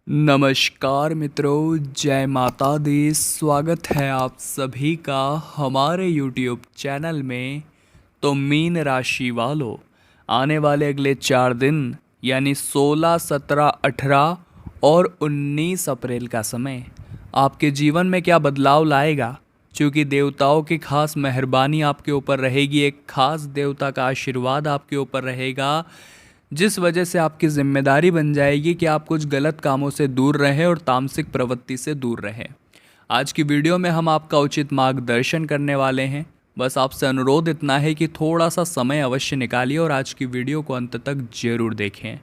नमस्कार मित्रों, जय माता दी। स्वागत है आप सभी का हमारे YouTube चैनल में। तो मीन राशि वालों, आने वाले अगले 4 दिन यानी 16, 17, 18 और 19 अप्रैल का समय आपके जीवन में क्या बदलाव लाएगा। क्योंकि देवताओं की खास मेहरबानी आपके ऊपर रहेगी, एक खास देवता का आशीर्वाद आपके ऊपर रहेगा, जिस वजह से आपकी जिम्मेदारी बन जाएगी कि आप कुछ गलत कामों से दूर रहें और तामसिक प्रवृत्ति से दूर रहें। आज की वीडियो में हम आपका उचित मार्गदर्शन करने वाले हैं। बस आपसे अनुरोध इतना है कि थोड़ा सा समय अवश्य निकालिए और आज की वीडियो को अंत तक जरूर देखें,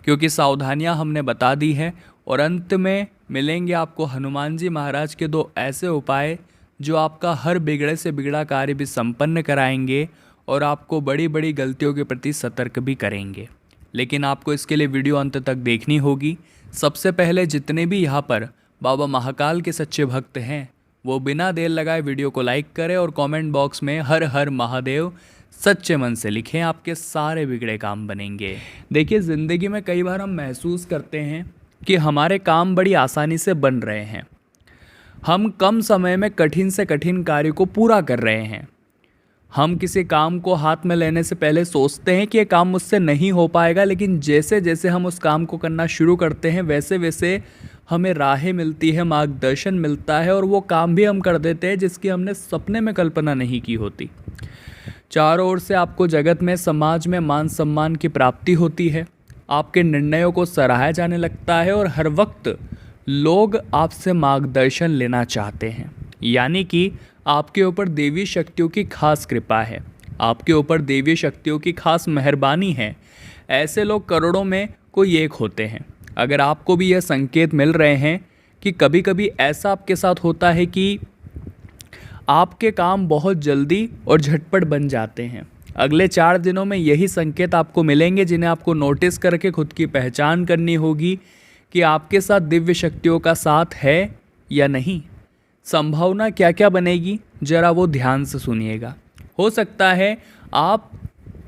क्योंकि सावधानियां हमने बता दी है। और अंत में मिलेंगे आपको हनुमान जी महाराज के 2 ऐसे उपाय जो आपका हर बिगड़े से बिगड़ा कार्य भी संपन्न कराएंगे और आपको बड़ी बड़ी गलतियों के प्रति सतर्क भी करेंगे। लेकिन आपको इसके लिए वीडियो अंत तक देखनी होगी। सबसे पहले जितने भी यहाँ पर बाबा महाकाल के सच्चे भक्त हैं वो बिना देर लगाए वीडियो को लाइक करें और कमेंट बॉक्स में हर हर महादेव सच्चे मन से लिखें। आपके सारे बिगड़े काम बनेंगे। देखिए, ज़िंदगी में कई बार हम महसूस करते हैं कि हमारे काम बड़ी आसानी से बन रहे हैं, हम कम समय में कठिन से कठिन कार्य को पूरा कर रहे हैं। हम किसी काम को हाथ में लेने से पहले सोचते हैं कि ये काम मुझसे नहीं हो पाएगा, लेकिन जैसे जैसे हम उस काम को करना शुरू करते हैं वैसे वैसे हमें राहें मिलती है, मार्गदर्शन मिलता है और वो काम भी हम कर देते हैं जिसकी हमने सपने में कल्पना नहीं की होती। चारों ओर से आपको जगत में, समाज में मान सम्मान की प्राप्ति होती है, आपके निर्णयों को सराहा जाने लगता है और हर वक्त लोग आपसे मार्गदर्शन लेना चाहते हैं। यानी कि आपके ऊपर देवी शक्तियों की खास कृपा है, आपके ऊपर देवी शक्तियों की खास मेहरबानी है। ऐसे लोग करोड़ों में कोई एक होते हैं। अगर आपको भी यह संकेत मिल रहे हैं कि कभी कभी ऐसा आपके साथ होता है कि आपके काम बहुत जल्दी और झटपट बन जाते हैं, अगले 4 दिनों में यही संकेत आपको मिलेंगे जिन्हें आपको नोटिस करके खुद की पहचान करनी होगी कि आपके साथ दिव्य शक्तियों का साथ है या नहीं। संभावना क्या क्या बनेगी, जरा वो ध्यान से सुनिएगा। हो सकता है आप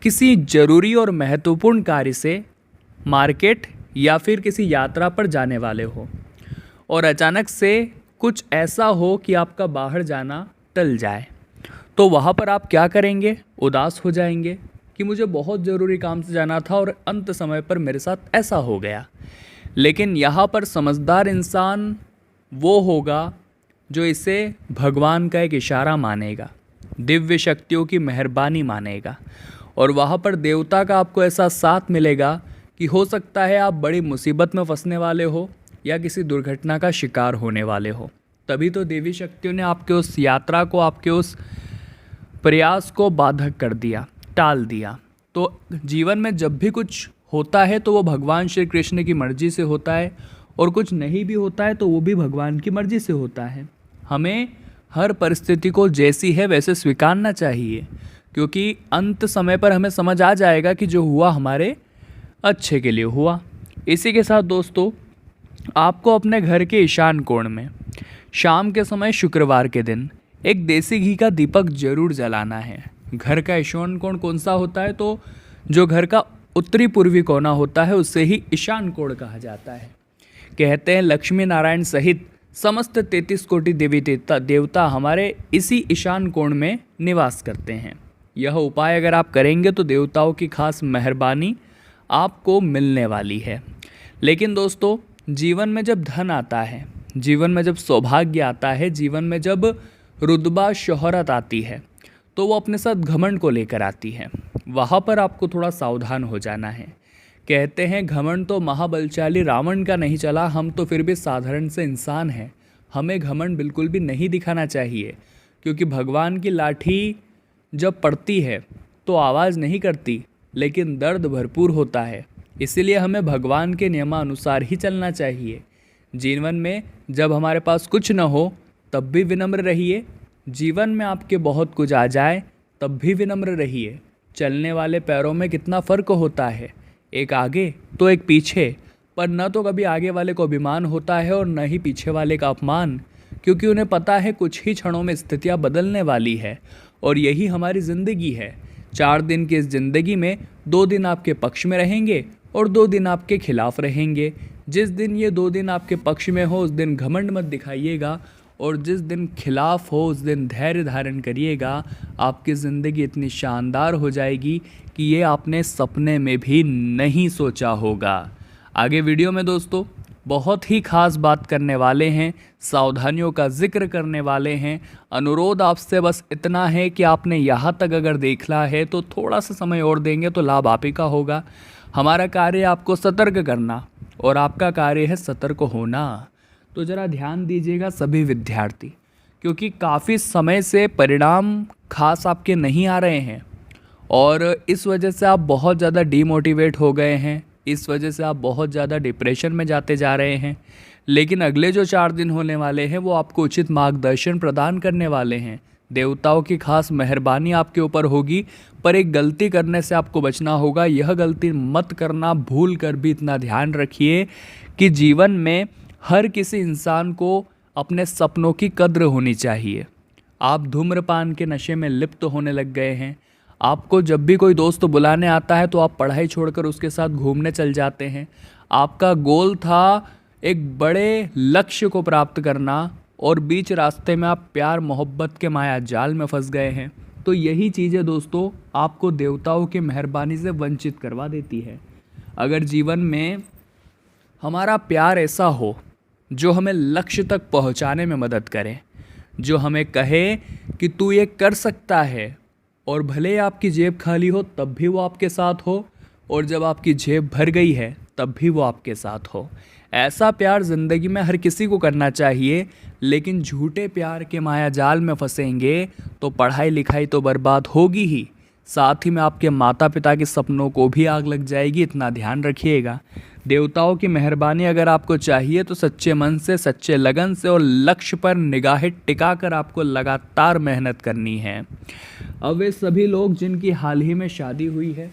किसी जरूरी और महत्वपूर्ण कार्य से मार्केट या फिर किसी यात्रा पर जाने वाले हो और अचानक से कुछ ऐसा हो कि आपका बाहर जाना टल जाए। तो वहाँ पर आप क्या करेंगे? उदास हो जाएंगे कि मुझे बहुत ज़रूरी काम से जाना था और अंत समय पर मेरे साथ ऐसा हो गया। लेकिन यहाँ पर समझदार इंसान वो होगा जो इसे भगवान का एक इशारा मानेगा, दिव्य शक्तियों की मेहरबानी मानेगा और वहाँ पर देवता का आपको ऐसा साथ मिलेगा कि हो सकता है आप बड़ी मुसीबत में फंसने वाले हो या किसी दुर्घटना का शिकार होने वाले हो। तभी तो देवी शक्तियों ने आपके उस यात्रा को, आपके उस प्रयास को बाधक कर दिया, टाल दिया। तो जीवन में जब भी कुछ होता है तो वो भगवान श्री कृष्ण की मर्जी से होता है और कुछ नहीं भी होता है तो वो भी भगवान की मर्जी से होता है। हमें हर परिस्थिति को जैसी है वैसे स्वीकारना चाहिए, क्योंकि अंत समय पर हमें समझ आ जाएगा कि जो हुआ हमारे अच्छे के लिए हुआ। इसी के साथ दोस्तों, आपको अपने घर के ईशान कोण में शाम के समय शुक्रवार के दिन एक देसी घी का दीपक जरूर जलाना है। घर का ईशान कोण कौन सा होता है? तो जो घर का उत्तरी पूर्वी कोना होता है उससे ही ईशान कोण कहा जाता है। कहते हैं लक्ष्मी नारायण सहित समस्त 33 कोटि देवी देवता हमारे इसी ईशान कोण में निवास करते हैं। यह उपाय अगर आप करेंगे तो देवताओं की खास मेहरबानी आपको मिलने वाली है। लेकिन दोस्तों, जीवन में जब धन आता है, जीवन में जब सौभाग्य आता है, जीवन में जब रुतबा शोहरत आती है तो वो अपने साथ घमंड को लेकर आती है। वहाँ पर आपको थोड़ा सावधान हो जाना है। कहते हैं घमंड तो महाबलशाली रावण का नहीं चला, हम तो फिर भी साधारण से इंसान हैं, हमें घमंड बिल्कुल भी नहीं दिखाना चाहिए। क्योंकि भगवान की लाठी जब पड़ती है तो आवाज़ नहीं करती, लेकिन दर्द भरपूर होता है। इसीलिए हमें भगवान के नियमानुसार ही चलना चाहिए। जीवन में जब हमारे पास कुछ न हो तब भी विनम्र रहिए, जीवन में आपके बहुत कुछ आ जाए तब भी विनम्र रहिए। चलने वाले पैरों में कितना फ़र्क होता है, एक आगे तो एक पीछे, पर न तो कभी आगे वाले को अभिमान होता है और न ही पीछे वाले का अपमान, क्योंकि उन्हें पता है कुछ ही क्षणों में स्थितियाँ बदलने वाली है और यही हमारी ज़िंदगी है। 4 दिन की इस ज़िंदगी में 2 दिन आपके पक्ष में रहेंगे और 2 दिन आपके खिलाफ रहेंगे। जिस दिन ये 2 दिन आपके पक्ष में हो उस दिन घमंड मत दिखाइएगा, और जिस दिन खिलाफ हो उस दिन धैर्य धारण करिएगा। आपकी ज़िंदगी इतनी शानदार हो जाएगी कि ये आपने सपने में भी नहीं सोचा होगा। आगे वीडियो में दोस्तों बहुत ही ख़ास बात करने वाले हैं, सावधानियों का जिक्र करने वाले हैं। अनुरोध आपसे बस इतना है कि आपने यहाँ तक अगर देखा है तो थोड़ा सा समय और देंगे तो लाभ आप ही का होगा। हमारा कार्य है आपको सतर्क करना और आपका कार्य है सतर्क होना। तो ज़रा ध्यान दीजिएगा सभी विद्यार्थी, क्योंकि काफ़ी समय से परिणाम खास आपके नहीं आ रहे हैं और इस वजह से आप बहुत ज़्यादा डीमोटिवेट हो गए हैं। इस वजह से आप बहुत ज़्यादा डिप्रेशन में जाते जा रहे हैं। लेकिन अगले जो 4 दिन होने वाले हैं वो आपको उचित मार्गदर्शन प्रदान करने वाले हैं। देवताओं की खास मेहरबानी आपके ऊपर होगी, पर एक गलती करने से आपको बचना होगा। यह गलती मत करना, भूल कर भी इतना ध्यान रखिए कि जीवन में हर किसी इंसान को अपने सपनों की कद्र होनी चाहिए। आप धूम्रपान के नशे में लिप्त होने लग गए हैं। आपको जब भी कोई दोस्त बुलाने आता है तो आप पढ़ाई छोड़कर उसके साथ घूमने चल जाते हैं। आपका गोल था एक बड़े लक्ष्य को प्राप्त करना और बीच रास्ते में आप प्यार मोहब्बत के माया जाल में फंस गए हैं। तो यही चीज़ें दोस्तों आपको देवताओं की मेहरबानी से वंचित करवा देती है। अगर जीवन में हमारा प्यार ऐसा हो जो हमें लक्ष्य तक पहुंचाने में मदद करे, जो हमें कहे कि तू ये कर सकता है, और भले ही आपकी जेब खाली हो तब भी वो आपके साथ हो, और जब आपकी जेब भर गई है तब भी वो आपके साथ हो। ऐसा प्यार ज़िंदगी में हर किसी को करना चाहिए। लेकिन झूठे प्यार के माया जाल में फंसेंगे तो पढ़ाई लिखाई तो बर्बाद होगी ही, साथ ही में आपके माता पिता के सपनों को भी आग लग जाएगी। इतना ध्यान रखिएगा। देवताओं की मेहरबानी अगर आपको चाहिए तो सच्चे मन से, सच्चे लगन से और लक्ष्य पर निगाहें टिकाकर आपको लगातार मेहनत करनी है। अब वे सभी लोग जिनकी हाल ही में शादी हुई है,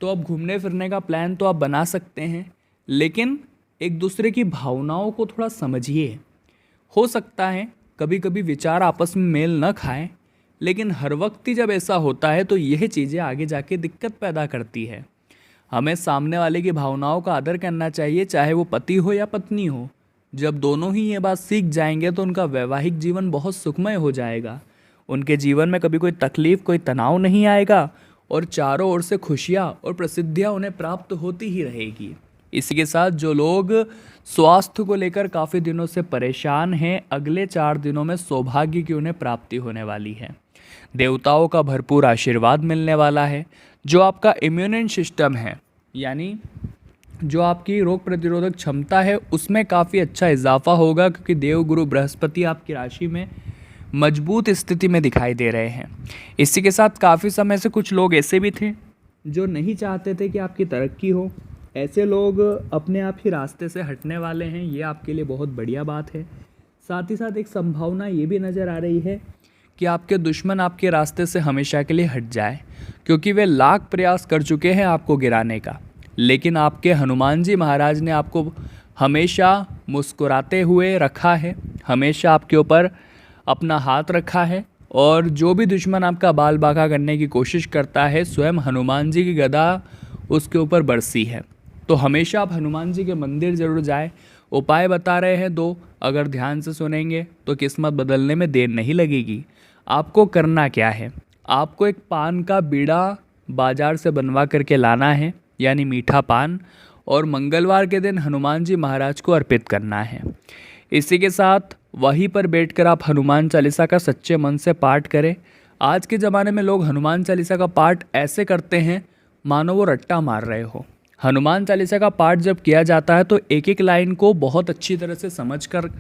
तो अब घूमने फिरने का प्लान तो आप बना सकते हैं, लेकिन एक दूसरे की भावनाओं को थोड़ा समझिए। हो सकता है कभी कभी विचार आपस में मेल न खाएं, लेकिन हर वक्त ही जब ऐसा होता है तो यह चीज़ें आगे जाके दिक्कत पैदा करती है। हमें सामने वाले की भावनाओं का आदर करना चाहिए, चाहे वो पति हो या पत्नी हो। जब दोनों ही ये बात सीख जाएंगे तो उनका वैवाहिक जीवन बहुत सुखमय हो जाएगा। उनके जीवन में कभी कोई तकलीफ, कोई तनाव नहीं आएगा और चारों ओर से खुशियाँ और प्रसिद्धियाँ उन्हें प्राप्त होती ही रहेगी। इसी के साथ जो लोग स्वास्थ्य को लेकर काफ़ी दिनों से परेशान हैं, अगले 4 दिनों में सौभाग्य की उन्हें प्राप्ति होने वाली है। देवताओं का भरपूर आशीर्वाद मिलने वाला है। जो आपका इम्यून सिस्टम है, यानी जो आपकी रोग प्रतिरोधक क्षमता है, उसमें काफ़ी अच्छा इजाफा होगा, क्योंकि देवगुरु बृहस्पति आपकी राशि में मजबूत स्थिति में दिखाई दे रहे हैं। इसी के साथ काफ़ी समय से कुछ लोग ऐसे भी थे जो नहीं चाहते थे कि आपकी तरक्की हो। ऐसे लोग अपने आप ही रास्ते से हटने वाले हैं। ये आपके लिए बहुत बढ़िया बात है। साथ ही साथ एक संभावना ये भी नज़र आ रही है कि आपके दुश्मन आपके रास्ते से हमेशा के लिए हट जाए, क्योंकि वे लाख प्रयास कर चुके हैं आपको गिराने का। लेकिन आपके हनुमान जी महाराज ने आपको हमेशा मुस्कुराते हुए रखा है, हमेशा आपके ऊपर अपना हाथ रखा है। और जो भी दुश्मन आपका बाल बांका करने की कोशिश करता है, स्वयं हनुमान जी की गदा उसके ऊपर बरसी है। तो हमेशा आप हनुमान जी के मंदिर ज़रूर जाएं। उपाय बता रहे हैं 2, अगर ध्यान से सुनेंगे तो किस्मत बदलने में देर नहीं लगेगी। आपको करना क्या है, आपको एक पान का बीड़ा बाजार से बनवा करके लाना है, यानी मीठा पान, और मंगलवार के दिन हनुमान जी महाराज को अर्पित करना है। इसी के साथ वहीं पर बैठकर आप हनुमान चालीसा का सच्चे मन से पाठ करें। आज के ज़माने में लोग हनुमान चालीसा का पाठ ऐसे करते हैं मानो वो रट्टा मार रहे हो। हनुमान चालीसा का पाठ जब किया जाता है तो एक एक लाइन को बहुत अच्छी तरह से समझकर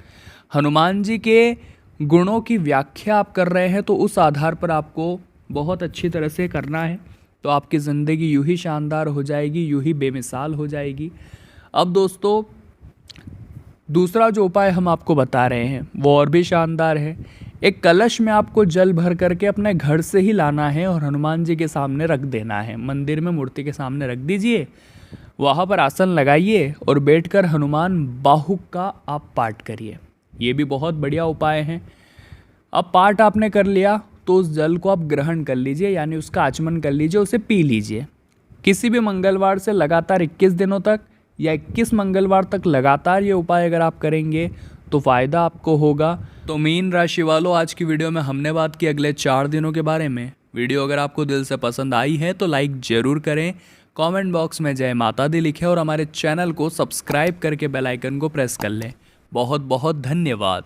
हनुमान जी के गुणों की व्याख्या आप कर रहे हैं, तो उस आधार पर आपको बहुत अच्छी तरह से करना है। तो आपकी ज़िंदगी यूं ही शानदार हो जाएगी, यूं ही बेमिसाल हो जाएगी। अब दोस्तों दूसरा जो उपाय हम आपको बता रहे हैं वो और भी शानदार है। एक कलश में आपको जल भर करके अपने घर से ही लाना है और हनुमान जी के सामने रख देना है। मंदिर में मूर्ति के सामने रख दीजिए, वहाँ पर आसन लगाइए और बैठकर हनुमान बाहुक का आप पाठ करिए। ये भी बहुत बढ़िया उपाय है। अब पाठ आपने कर लिया तो उस जल को आप ग्रहण कर लीजिए, यानी उसका आचमन कर लीजिए, उसे पी लीजिए। किसी भी मंगलवार से लगातार 21 दिनों तक या 21 मंगलवार तक लगातार ये उपाय अगर आप करेंगे तो फ़ायदा आपको होगा। तो मीन राशि वालों, आज की वीडियो में हमने बात की अगले 4 दिनों के बारे में। वीडियो अगर आपको दिल से पसंद आई है तो लाइक ज़रूर करें, कमेंट बॉक्स में जय माता दी लिखें और हमारे चैनल को सब्सक्राइब करके बेल आइकन को प्रेस कर लें। बहुत बहुत धन्यवाद।